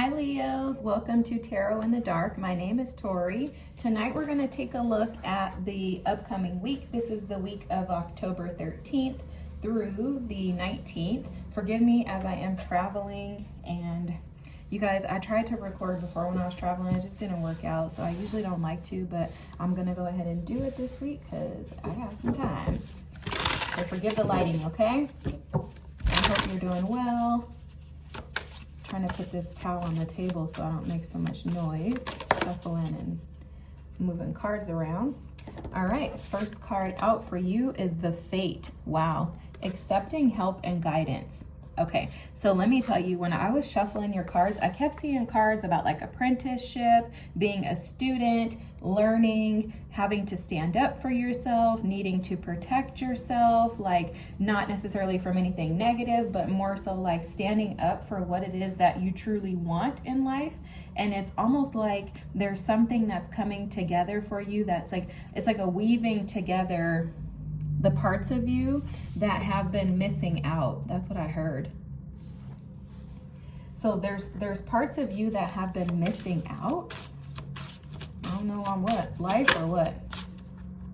Hi Leos, welcome to Tarot in the Dark. My name is Tori. Tonight we're going to take a look at the upcoming week. This is the week of October 13th through the 19th. Forgive me as I am traveling, and you guys, I tried to record before when I was traveling. It just didn't work out, so I usually don't like to, but I'm going to go ahead and do it this week because I got some time. So forgive the lighting, okay? I hope you're doing well. Trying to put this towel on the table so I don't make so much noise, shuffling and moving cards around. All right, first card out for you is the Fate. Wow, accepting help and guidance. Okay, so let me tell you, when I was shuffling your cards, I kept seeing cards about like apprenticeship, being a student, learning, having to stand up for yourself, needing to protect yourself, like not necessarily from anything negative, but more so like standing up for what it is that you truly want in life. And it's almost like there's something that's coming together for you that's like, it's like a weaving together the parts of you that have been missing out. That's what I heard. So there's parts of you that have been missing out. I don't know on what, life or what.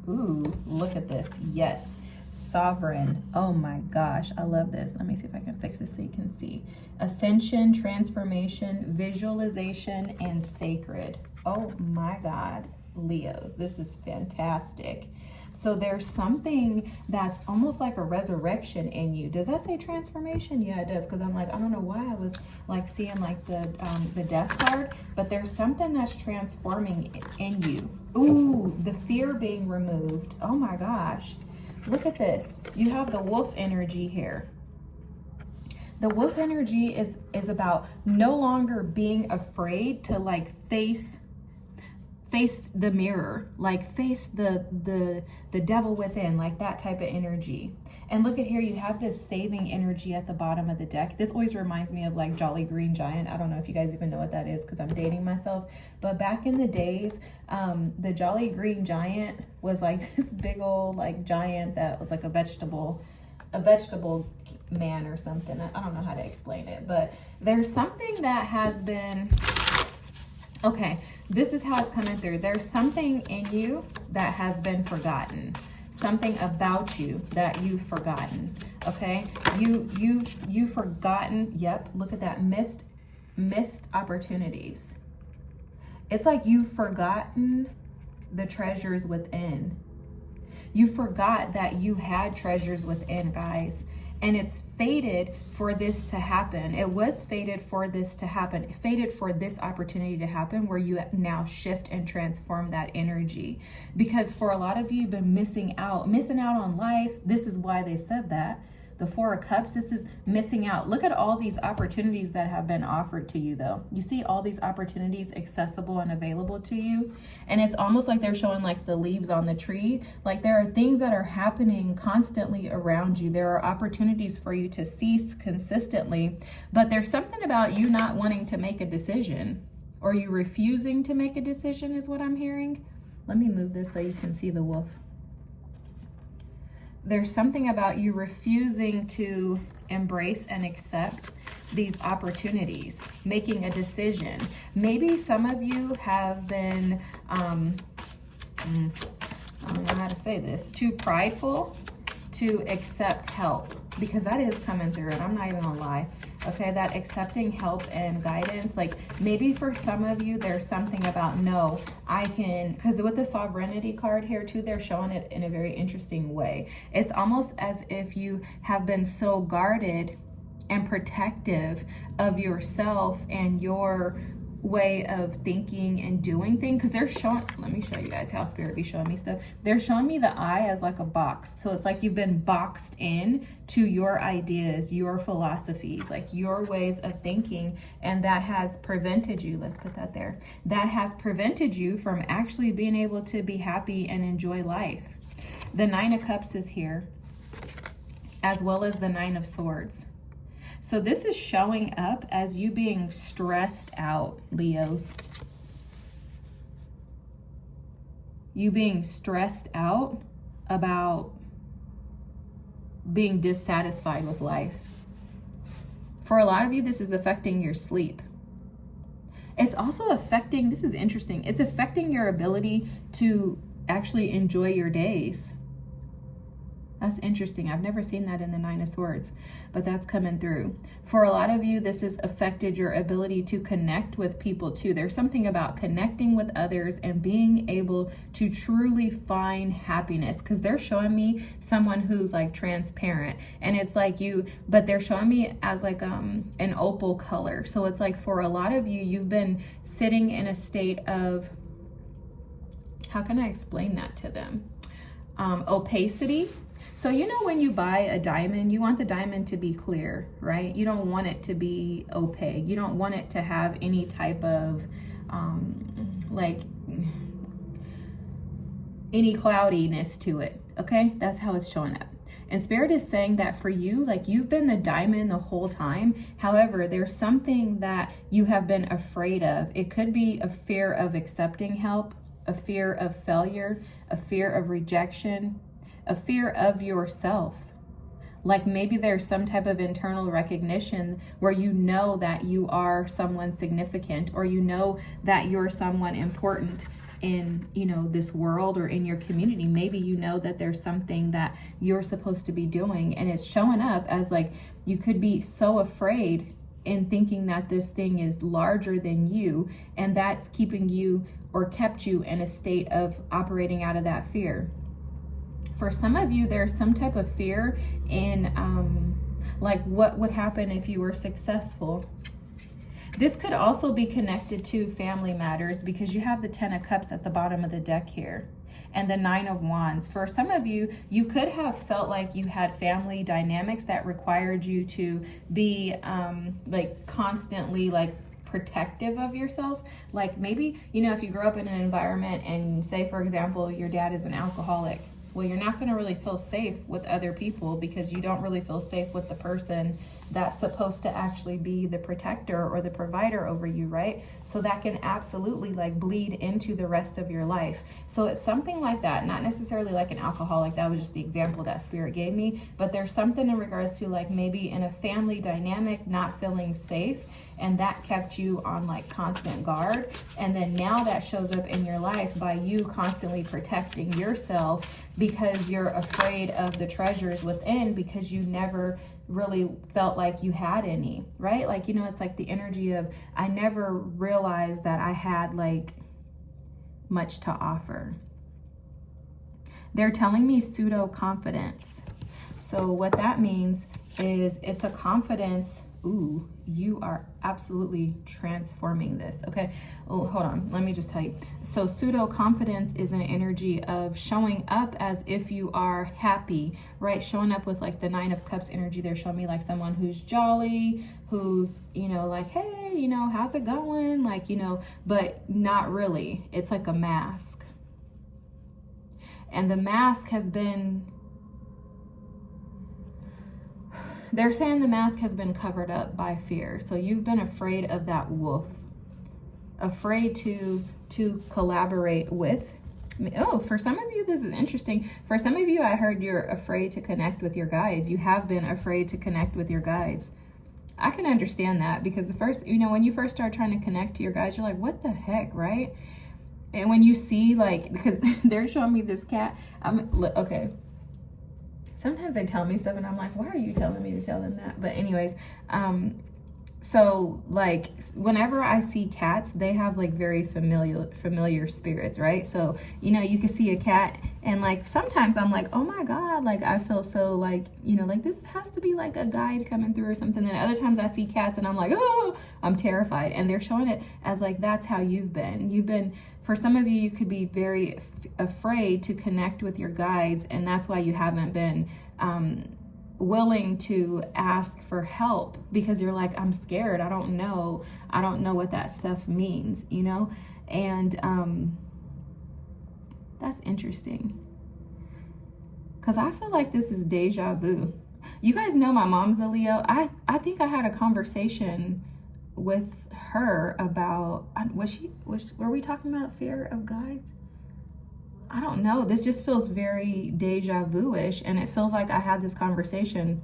Ooh, look at this. Yes, Sovereign. Oh my gosh, I love this. Let me see if I can fix this so you can see. Ascension, transformation, visualization, and sacred. Oh my God, Leos, this is fantastic. So there's something that's almost like a resurrection in you. Does that say transformation? Yeah, it does. Because I'm like, I don't know why I was like seeing like the death card, but there's something that's transforming in you. Ooh, the fear being removed. Oh my gosh. Look at this. You have the wolf energy here. The wolf energy is about no longer being afraid to like face the mirror, like face the devil within, like that type of energy. And look at here, you have this saving energy at the bottom of the deck. This always reminds me of like Jolly Green Giant. I don't know if you guys even know what that is because I'm dating myself, but back in the days, the Jolly Green Giant was like this big old like giant that was like a vegetable man or something. I don't know how to explain it, but there's something that has been, okay, this is how it's coming through. There's something in you that has been forgotten. Something about you that you've forgotten. Okay? You've forgotten, yep, look at that, missed opportunities. It's like you've forgotten the treasures within. You forgot that you had treasures within, guys. And it's fated for this to happen. It was fated for this to happen. Fated for this opportunity to happen where you now shift and transform that energy. Because for a lot of you, you've been missing out on life. This is why they said that. The Four of Cups, this is missing out. Look at all these opportunities that have been offered to you though. You see all these opportunities accessible and available to you. And it's almost like they're showing like the leaves on the tree. Like there are things that are happening constantly around you. There are opportunities for you to seize consistently, but there's something about you not wanting to make a decision or you refusing to make a decision is what I'm hearing. Let me move this so you can see the wolf. There's something about you refusing to embrace and accept these opportunities, making a decision. Maybe some of you have been, I don't know how to say this, too prideful to accept help, because that is coming through, and I'm not even gonna lie. Okay, that accepting help and guidance, like maybe for some of you, there's something about, no, I can, because with the Sovereignty card here too, they're showing it in a very interesting way. It's almost as if you have been so guarded and protective of yourself and your way of thinking and doing things, because they're showing, let me show you guys how Spirit be showing me stuff. They're showing me the eye as like a box. So it's like you've been boxed in to your ideas, your philosophies, like your ways of thinking, and that has prevented you, let's put that there, that has prevented you from actually being able to be happy and enjoy life. The Nine of Cups is here, as well as the Nine of Swords. So this is showing up as you being stressed out, Leos. You being stressed out about being dissatisfied with life. For a lot of you, this is affecting your sleep. It's also affecting, this is interesting, it's affecting your ability to actually enjoy your days. That's interesting. I've never seen that in the Nine of Swords, but that's coming through. For a lot of you, this has affected your ability to connect with people too. There's something about connecting with others and being able to truly find happiness, because they're showing me someone who's like transparent, and it's like you, but they're showing me as like an opal color. So it's like for a lot of you, you've been sitting in a state of, how can I explain that to them? Opacity. So you know when you buy a diamond, you want the diamond to be clear, right? You don't want it to be opaque. You don't want it to have any type of like any cloudiness to it, okay? That's how it's showing up. And Spirit is saying that for you, like you've been the diamond the whole time. However, there's something that you have been afraid of. It could be a fear of accepting help, a fear of failure, a fear of rejection, a fear of yourself. Like maybe there's some type of internal recognition where you know that you are someone significant, or you know that you're someone important in, you know, this world or in your community. Maybe you know that there's something that you're supposed to be doing, and it's showing up as like you could be so afraid in thinking that this thing is larger than you, and that's keeping you or kept you in a state of operating out of that fear. For some of you, there's some type of fear in like what would happen if you were successful. This could also be connected to family matters, because you have the 10 of Cups at the bottom of the deck here and the 9 of Wands. For some of you, you could have felt like you had family dynamics that required you to be like constantly like protective of yourself. Like maybe, you know, if you grew up in an environment and say, for example, your dad is an alcoholic, well, you're not going to really feel safe with other people, because you don't really feel safe with the person that's supposed to actually be the protector or the provider over you, right? So that can absolutely like bleed into the rest of your life. So it's something like that, not necessarily like an alcoholic. That was just the example that Spirit gave me. But there's something in regards to like maybe in a family dynamic, not feeling safe, and that kept you on like constant guard. And then now that shows up in your life by you constantly protecting yourself, because you're afraid of the treasures within, because you never really felt like you had any, right? Like, you know, it's like the energy of, I never realized that I had like much to offer. They're telling me pseudo confidence. So what that means is it's a confidence. Ooh, you are absolutely transforming this. Okay. Oh, hold on. Let me just tell you. So pseudo confidence is an energy of showing up as if you are happy, right? Showing up with like the 9 of Cups energy. They're showing me like someone who's jolly, who's, you know, like, hey, you know, how's it going? Like, you know, but not really. It's like a mask. And the mask has been, they're saying the mask has been covered up by fear. So you've been afraid of that wolf, afraid to collaborate with. Oh, for some of you, this is interesting. For some of you, I heard you're afraid to connect with your guides. You have been afraid to connect with your guides. I can understand that, because the first, you know, when you first start trying to connect to your guides, you're like, what the heck, right? And when you see like, because they're showing me this cat, okay. Sometimes they tell me stuff and I'm like, why are you telling me to tell them that? But anyways, so like whenever I see cats, they have like very familiar spirits, right? So, you know, you can see a cat and like sometimes I'm like, oh my God, like I feel so like, you know, like this has to be like a guide coming through or something. And other times I see cats and I'm like, oh, I'm terrified. And they're showing it as like, that's how you've been. For some of you, you could be very afraid to connect with your guides, and that's why you haven't been willing to ask for help, because you're like, I'm scared. I don't know what that stuff means, you know? And that's interesting, because I feel like this is deja vu. You guys know my mom's a Leo. I think I had a conversation with her about, were we talking about fear of guides? I don't know. This just feels very deja vu-ish, and it feels like I had this conversation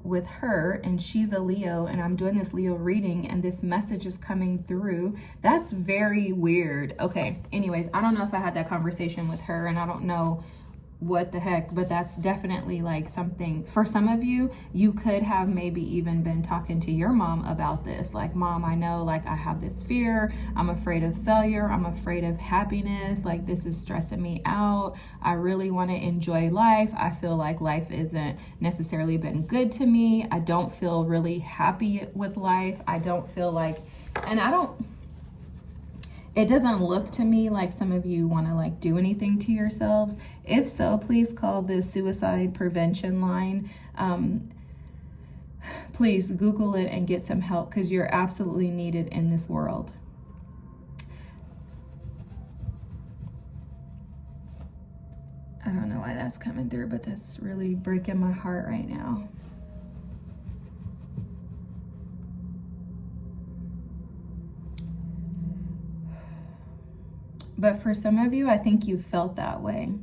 with her, and she's a Leo, and I'm doing this Leo reading, and this message is coming through. That's very weird. Okay, anyways, I don't know if I had that conversation with her, and I don't know what the heck, but that's definitely like something for some of you. You could have maybe even been talking to your mom about this, like, Mom, I know, like, I have this fear, I'm afraid of failure, I'm afraid of happiness, like, this is stressing me out, I really want to enjoy life, I feel like life isn't necessarily been good to me, I don't feel really happy with life, I don't feel like, and it doesn't look to me like some of you want to like do anything to yourselves. If so, please call the suicide prevention line. Please Google it and get some help, because you're absolutely needed in this world. I don't know why that's coming through, but that's really breaking my heart right now. But for some of you, I think you felt that way.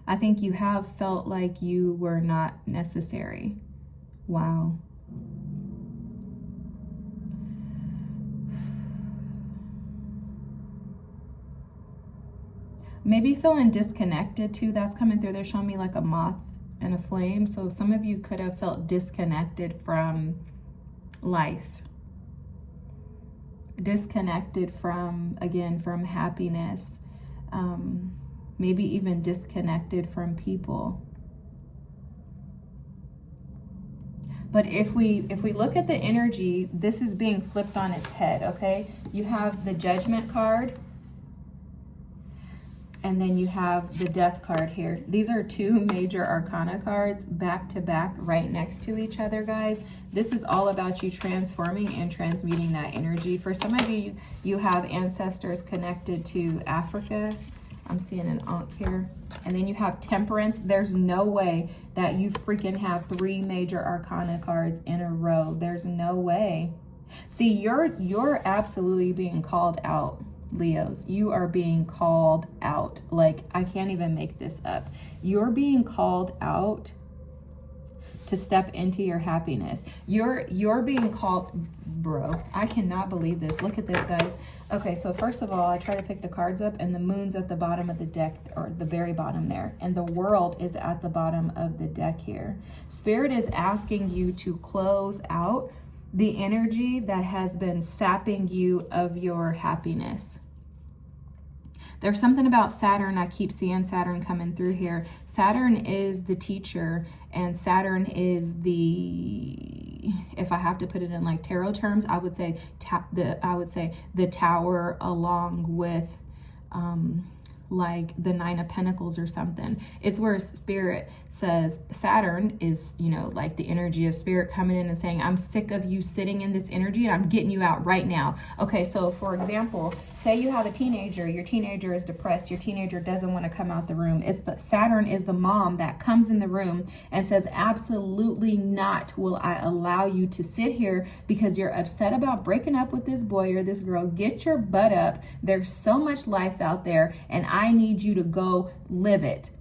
I think you have felt like you were not necessary. Wow. Maybe feeling disconnected too. That's coming through. They're showing me like a moth and a flame. So some of you could have felt disconnected from life. Disconnected from, again, from happiness, maybe even disconnected from people. But if we look at the energy, this is being flipped on its head, okay? You have the Judgment card, and then you have the Death card here. These are two major arcana cards back to back right next to each other, guys. This is all about you transforming and transmuting that energy. For some of you, you have ancestors connected to Africa. I'm seeing an Ankh here. And then you have Temperance. There's no way that you freaking have three major arcana cards in a row. There's no way. See, you're absolutely being called out. Leos, you are being called out. Like, I can't even make this up. You're being called out to step into your happiness. You're being called, bro, I cannot believe this. Look at this, guys. Okay, so first of all, I try to pick the cards up, and the moon's at the bottom of the deck, or the very bottom there, and the world is at the bottom of the deck here. Spirit is asking you to close out the energy that has been sapping you of your happiness. There's something about Saturn. I keep seeing Saturn coming through here. Saturn is the teacher, and Saturn is the, if I have to put it in like tarot terms, I would say the tower, along with like the Nine of Pentacles or something. It's where Spirit says Saturn is, you know, like the energy of Spirit coming in and saying, I'm sick of you sitting in this energy and I'm getting you out right now. Okay, so for example, say you have a teenager, your teenager is depressed, your teenager doesn't want to come out the room. Saturn is the mom that comes in the room and says, absolutely not will I allow you to sit here because you're upset about breaking up with this boy or this girl. Get your butt up. There's so much life out there, and I need you to go live it.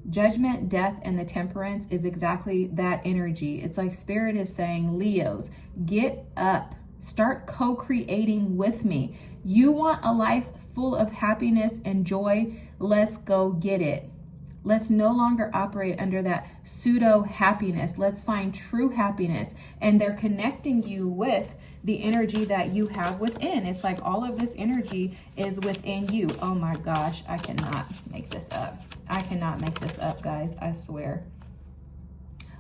Judgment, Death, and the Temperance is exactly that energy. It's like Spirit is saying, Leos, get up. Start co-creating with me. You want a life full of happiness and joy? Let's go get it. Let's no longer operate under that pseudo happiness. Let's find true happiness. And they're connecting you with the energy that you have within. It's like all of this energy is within you. Oh my gosh, I cannot make this up. I cannot make this up, guys. I swear.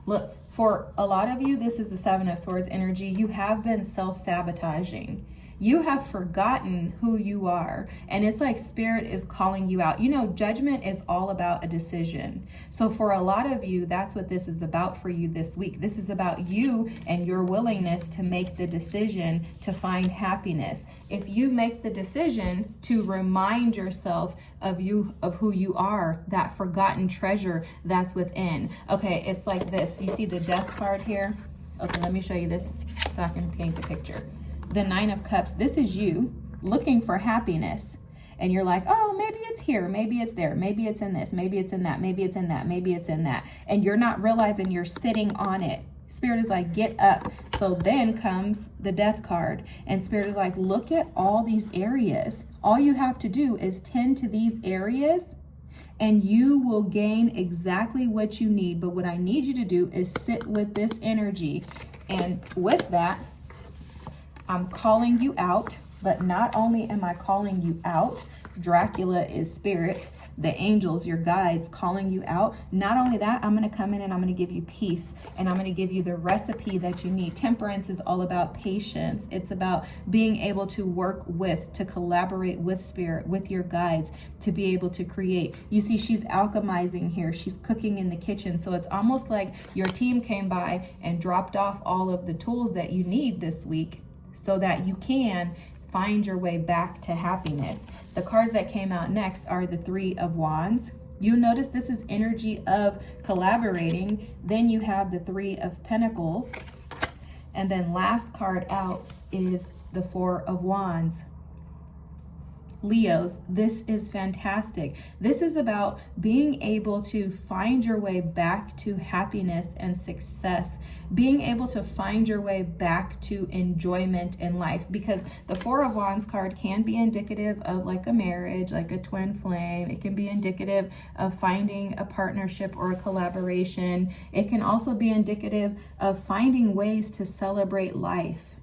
Look, for a lot of you, this is the Seven of Swords energy. You have been self-sabotaging. You have forgotten who you are. And it's like Spirit is calling you out. You know, Judgment is all about a decision. So for a lot of you, that's what this is about for you this week. This is about you and your willingness to make the decision to find happiness. If you make the decision to remind yourself of who you are, that forgotten treasure that's within. Okay, it's like this. You see the Death card here? Okay, let me show you this so I can paint the picture. The Nine of Cups, this is you looking for happiness. And you're like, oh, maybe it's here, maybe it's there, maybe it's in this, maybe it's in that, maybe it's in that, maybe it's in that. And you're not realizing you're sitting on it. Spirit is like, get up. So then comes the death card. And Spirit is like, look at all these areas. All you have to do is tend to these areas and you will gain exactly what you need. But what I need you to do is sit with this energy. And with that, I'm calling you out. But not only am I calling you out, Dracula is spirit, the angels, your guides, calling you out. Not only that, I'm going to come in and I'm going to give you peace, and I'm going to give you the recipe that you need. Temperance is all about patience. It's about being able to work with, to collaborate with spirit, with your guides, to be able to create. You see, she's alchemizing here. She's cooking in the kitchen. So it's almost like your team came by and dropped off all of the tools that you need this week so that you can find your way back to happiness. The cards that came out next are the Three of Wands. You notice this is energy of collaborating. Then you have the Three of Pentacles. And then last card out is the Four of Wands. Leos, this is fantastic. This is about being able to find your way back to happiness and success, being able to find your way back to enjoyment in life, because the Four of Wands card can be indicative of like a marriage, like a twin flame. It can be indicative of finding a partnership or a collaboration. It can also be indicative of finding ways to celebrate life,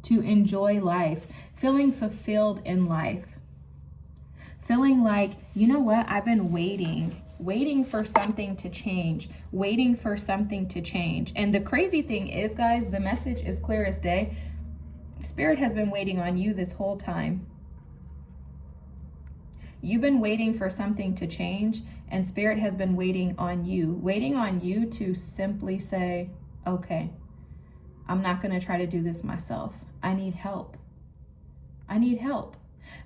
to enjoy life, feeling fulfilled in life. Feeling like, you know what, I've been waiting for something to change, waiting for something to change. And the crazy thing is, guys, the message is clear as day. Spirit has been waiting on you this whole time. You've been waiting for something to change, and Spirit has been waiting on you to simply say, okay, I'm not going to try to do this myself. I need help. I need help.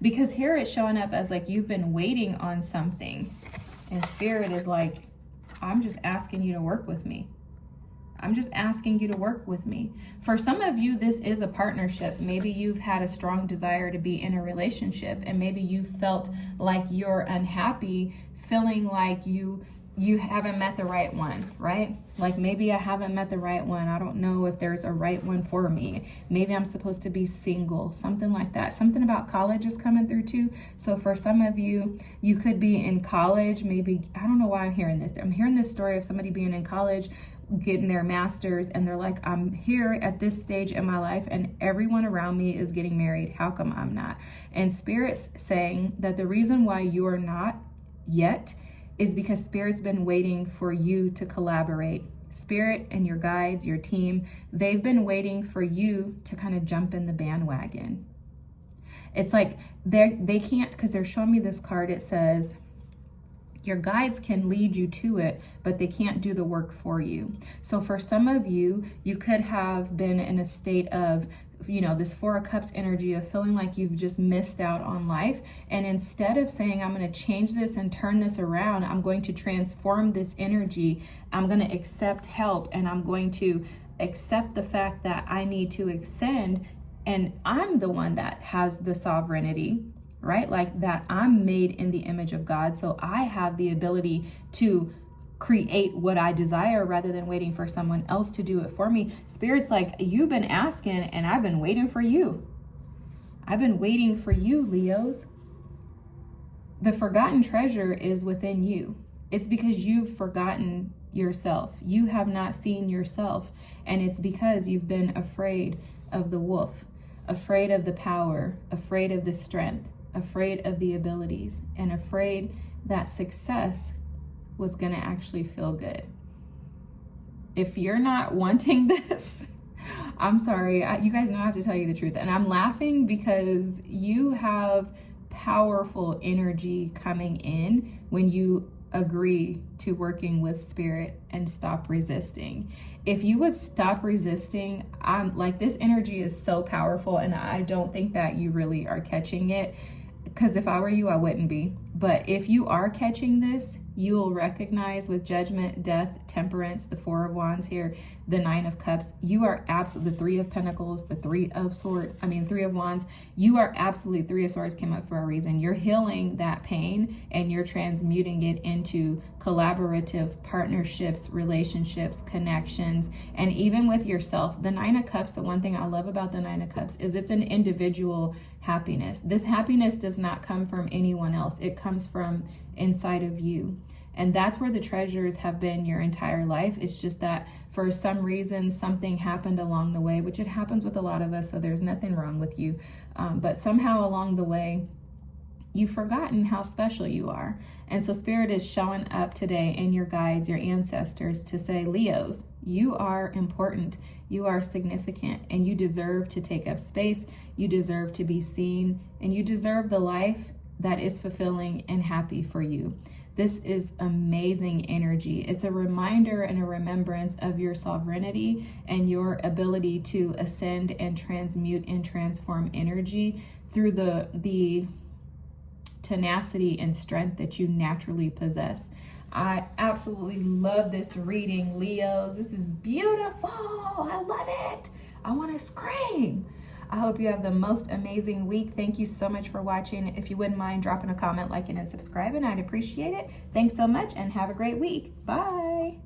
Because here it's showing up as like you've been waiting on something, and Spirit is like, I'm just asking you to work with me. I'm just asking you to work with me. For some of you, this is a partnership. Maybe you've had a strong desire to be in a relationship, and maybe you felt like you're unhappy, feeling like you haven't met the right one, right? Like, maybe I haven't met the right one. I don't know if there's a right one for me. Maybe I'm supposed to be single, something like that. Something about college is coming through too. So for some of you, you could be in college. Maybe, I don't know why I'm hearing this. I'm hearing this story of somebody being in college, getting their master's, and they're like, I'm here at this stage in my life and everyone around me is getting married. How come I'm not? And Spirit's saying that the reason why you are not yet is because Spirit's been waiting for you to collaborate. Spirit and your guides, your team, they've been waiting for you to kind of jump in the bandwagon. It's like they can't, because they're showing me this card. It says, your guides can lead you to it, but they can't do the work for you. So for some of you, you could have been in a state of, this Four of Cups energy of feeling like you've just missed out on life. And instead of saying, I'm going to change this and turn this around, I'm going to transform this energy, I'm going to accept help, and I'm going to accept the fact that I need to ascend, and I'm the one that has the sovereignty, right? Like that I'm made in the image of God. So I have the ability to create what I desire rather than waiting for someone else to do it for me. Spirit's like, you've been asking and I've been waiting for you. I've been waiting for you, Leos. The forgotten treasure is within you. It's because you've forgotten yourself. You have not seen yourself. And it's because you've been afraid of the wolf, afraid of the power, afraid of the strength, afraid of the abilities, and afraid that success was going to actually feel good. If you're not wanting this, I'm sorry. You guys know I have to tell you the truth. And I'm laughing because you have powerful energy coming in when you agree to working with Spirit and stop resisting. If you would stop resisting, I'm like, this energy is so powerful, and I don't think that you really are catching it. Because if I were you, I wouldn't be. But if you are catching this, you will recognize with Judgment, Death, Temperance, the Four of Wands here, the Nine of Cups, you are absolutely, the Three of Pentacles, the Three of Wands, you are absolutely, Three of Swords came up for a reason. You're healing that pain and you're transmuting it into collaborative partnerships, relationships, connections, and even with yourself. The Nine of Cups, the one thing I love about the Nine of Cups is it's an individual happiness. This happiness does not come from anyone else. It comes from inside of you. And that's where the treasures have been your entire life. It's just that for some reason, something happened along the way, which it happens with a lot of us, so there's nothing wrong with you. But somehow along the way, you've forgotten how special you are. And so Spirit is showing up today in your guides, your ancestors, to say, Leos, you are important, you are significant, and you deserve to take up space, you deserve to be seen, and you deserve the life that is fulfilling and happy for you. This is amazing energy. It's a reminder and a remembrance of your sovereignty and your ability to ascend and transmute and transform energy through the tenacity and strength that you naturally possess. I absolutely love this reading, Leos. This is beautiful. I love it. I want to scream. I hope you have the most amazing week. Thank you so much for watching. If you wouldn't mind dropping a comment, liking, and subscribing, I'd appreciate it. Thanks so much and have a great week. Bye.